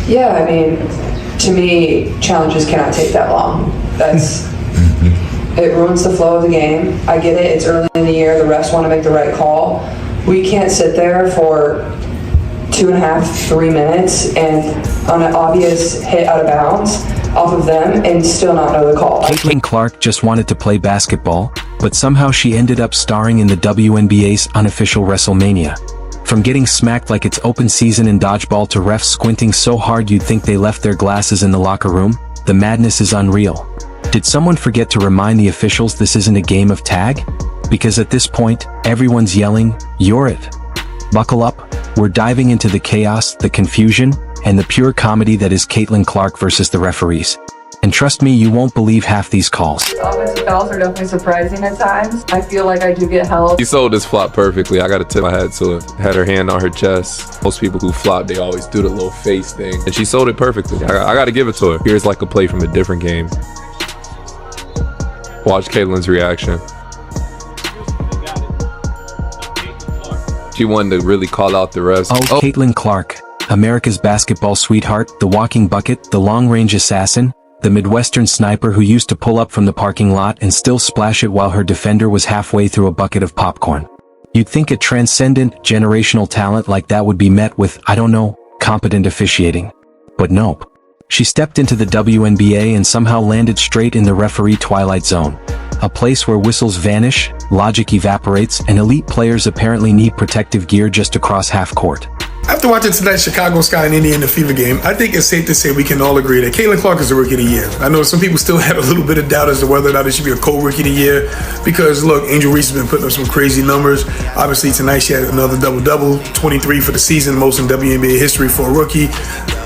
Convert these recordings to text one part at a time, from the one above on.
Yeah, I mean, to me, challenges cannot take that long. It ruins the flow of the game. I get it, it's early in the year, the refs want to make the right call. We can't sit there for 2.5, 3 minutes and on an obvious hit out of bounds off of them and still not know the call. Caitlin Clark just wanted to play basketball, but somehow she ended up starring in the WNBA's unofficial WrestleMania. From getting smacked like it's open season in dodgeball to refs squinting so hard you'd think they left their glasses in the locker room, the madness is unreal. Did someone forget to remind the officials this isn't a game of tag? Because at this point, everyone's yelling, "You're it." Buckle up, we're diving into the chaos, the confusion, and the pure comedy that is Caitlin Clark versus the referees. And trust me, you won't believe half these calls. Offensive fouls are definitely surprising at times. I feel like I do get held. She sold this flop perfectly. I gotta tip my hat to it. Had her hand on her chest. Most people who flop, they always do the little face thing. And she sold it perfectly. I gotta give it to her. Here's like a play from a different game. Watch Caitlin's reaction. She wanted to really call out the refs. Oh, Caitlin Clark, America's basketball sweetheart, the walking bucket, the long-range assassin, the Midwestern sniper who used to pull up from the parking lot and still splash it while her defender was halfway through a bucket of popcorn. You'd think a transcendent, generational talent like that would be met with, I don't know, competent officiating. But nope. She stepped into the WNBA and somehow landed straight in the referee twilight zone. A place where whistles vanish, logic evaporates, and elite players apparently need protective gear just to cross half court. After watching tonight's Chicago Sky and Indiana Fever game, I think it's safe to say we can all agree that Caitlin Clark is the Rookie of the Year. I know some people still had a little bit of doubt as to whether or not it should be a co-Rookie of the Year because, look, Angel Reese has been putting up some crazy numbers. Obviously, tonight she had another double-double, 23 for the season, most in WNBA history for a rookie.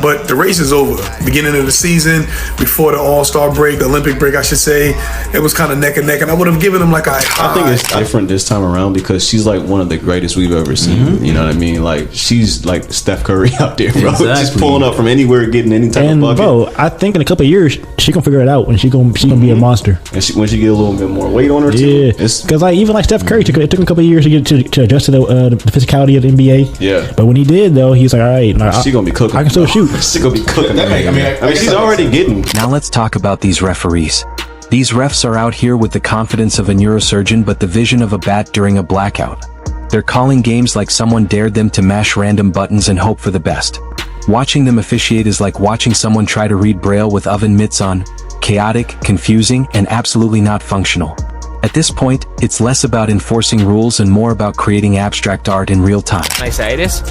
But the race is over. Beginning of the season, before the All-Star break, the Olympic break, I should say, it was kind of neck and neck, and I would have given them like a high. I think it's different this time around because she's like one of the greatest we've ever seen. You know what I mean? Like, she's like Steph Curry out there, bro. Exactly. Just pulling up from anywhere, getting any type of bucket. Bro, I think in a couple of years she gonna figure it out when she gonna be a monster. And when she get a little bit more weight on her, yeah. Because like even like Steph Curry, it took him a couple of years to get to adjust to the physicality of the NBA. Yeah. But when he did, though, he was like, all right, she gonna be cooking. I can still shoot. She gonna be cooking. I mean, she's already getting. Now let's talk about these referees. These refs are out here with the confidence of a neurosurgeon but the vision of a bat during a blackout. They're calling games like someone dared them to mash random buttons and hope for the best. Watching them officiate is like watching someone try to read Braille with oven mitts on. Chaotic, confusing, and absolutely not functional. At this point, it's less about enforcing rules and more about creating abstract art in real time. Can I say this?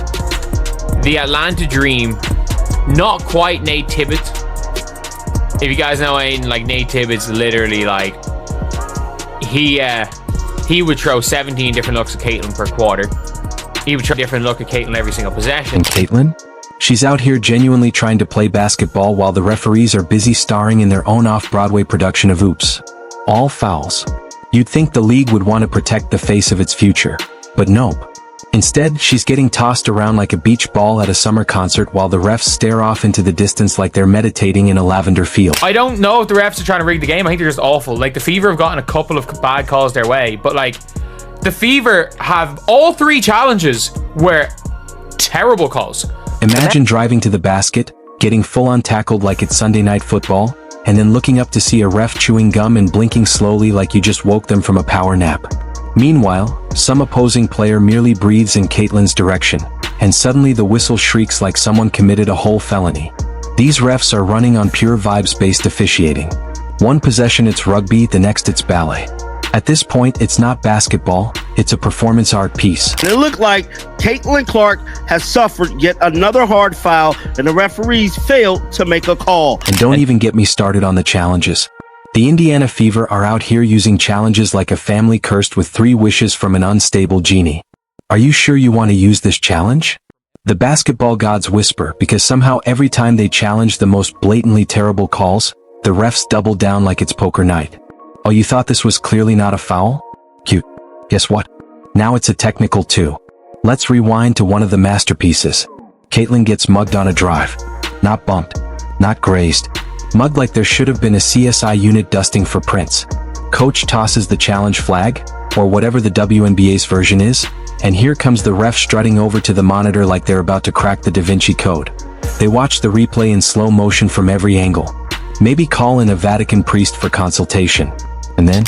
The Atlanta Dream, not quite Nate Tibbetts. If you guys know anything, like Nate Tibbetts, literally like he would throw 17 different looks at Caitlin per quarter. He would throw a different look at Caitlin every single possession. And Caitlin? She's out here genuinely trying to play basketball while the referees are busy starring in their own off-Broadway production of Oops. All fouls. You'd think the league would want to protect the face of its future. But nope. Instead, she's getting tossed around like a beach ball at a summer concert while the refs stare off into the distance like they're meditating in a lavender field. I don't know if the refs are trying to rig the game. I think they're just awful. Like, the Fever have gotten a couple of bad calls their way, but like, the Fever have all three challenges were terrible calls. Imagine driving to the basket, getting full-on tackled like it's Sunday Night Football, and then looking up to see a ref chewing gum and blinking slowly like you just woke them from a power nap. Meanwhile, some opposing player merely breathes in Caitlin's direction, and suddenly the whistle shrieks like someone committed a whole felony. These refs are running on pure vibes-based officiating. One possession it's rugby, the next it's ballet. At this point, it's not basketball, it's a performance art piece. It looked like Caitlin Clark has suffered yet another hard foul, and the referees failed to make a call. And don't even get me started on the challenges. The Indiana Fever are out here using challenges like a family cursed with 3 wishes from an unstable genie. Are you sure you want to use this challenge? The basketball gods whisper because somehow every time they challenge the most blatantly terrible calls, the refs double down like it's poker night. Oh, you thought this was clearly not a foul? Cute. Guess what? Now it's a technical too. Let's rewind to one of the masterpieces. Caitlin gets mugged on a drive. Not bumped. Not grazed. Mugged like there should have been a CSI unit dusting for prints. Coach tosses the challenge flag. or whatever the WNBA's version is, and here comes the ref strutting over to the monitor like they're about to crack the Da Vinci Code. They watch the replay in slow motion from every angle. Maybe call in a Vatican priest for consultation. And then?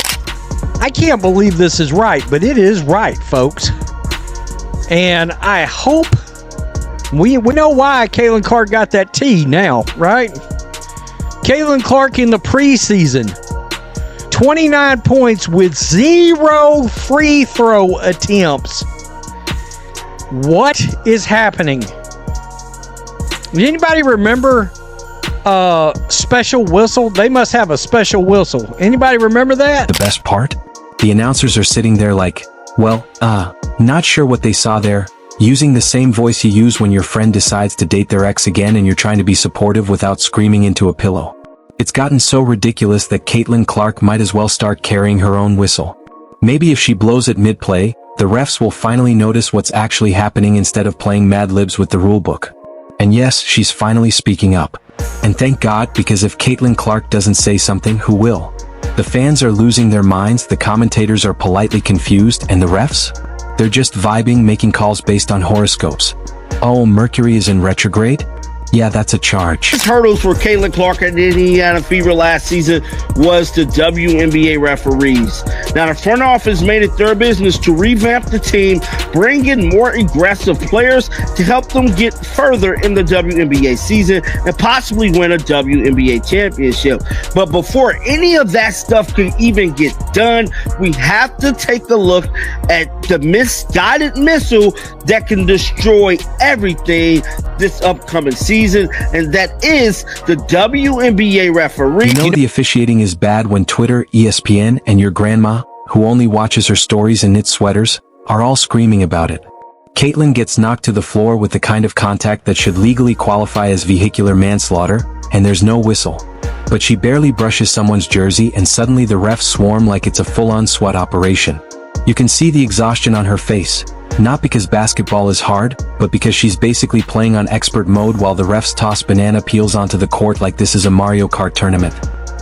I can't believe this is right, but it is right, folks. And I hope we know why Caitlin Clark got that T now, right? Caitlin Clark in the preseason, 29 points with 0 free throw attempts. What is happening? Does anybody remember special whistle? They must have a special whistle. Anybody remember that? The best part? The announcers are sitting there like, well, not sure what they saw there, using the same voice you use when your friend decides to date their ex again and you're trying to be supportive without screaming into a pillow. It's gotten so ridiculous that Caitlin Clark might as well start carrying her own whistle. Maybe if she blows it mid-play, the refs will finally notice what's actually happening instead of playing Mad Libs with the rulebook. And yes, she's finally speaking up. And thank God, because if Caitlin Clark doesn't say something, who will? The fans are losing their minds, the commentators are politely confused, and the refs? They're just vibing, making calls based on horoscopes. Oh, Mercury is in retrograde? Yeah, that's a charge. His hurdles for Caitlin Clark and the Indiana Fever last season was the WNBA referees. Now, the front office made it their business to revamp the team, bring in more aggressive players to help them get further in the WNBA season and possibly win a WNBA championship. But before any of that stuff can even get done, we have to take a look at the misguided missile that can destroy everything this upcoming season, and that is the WNBA referee. You know the officiating is bad when Twitter, ESPN, and your grandma, who only watches her stories and knits sweaters, are all screaming about it. Caitlin gets knocked to the floor with the kind of contact that should legally qualify as vehicular manslaughter, and there's no whistle. But she barely brushes someone's jersey and suddenly the refs swarm like it's a full-on SWAT operation. You can see the exhaustion on her face. Not because basketball is hard, but because she's basically playing on expert mode while the refs toss banana peels onto the court like this is a Mario Kart tournament.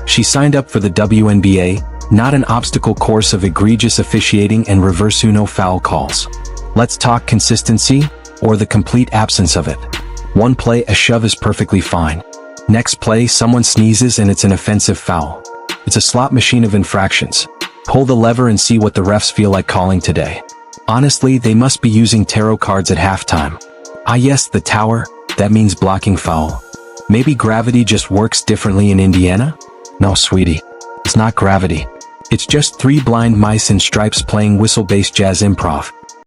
She signed up for the WNBA, not an obstacle course of egregious officiating and reverse Uno foul calls. Let's talk consistency, or the complete absence of it. One play, a shove is perfectly fine. Next play, someone sneezes and it's an offensive foul. It's a slot machine of infractions. Pull the lever and see what the refs feel like calling today. Honestly, they must be using tarot cards at halftime. Ah yes, the tower, that means blocking foul. Maybe gravity just works differently in Indiana? No, sweetie. It's not gravity. It's just 3 blind mice in stripes playing whistle-based jazz improv.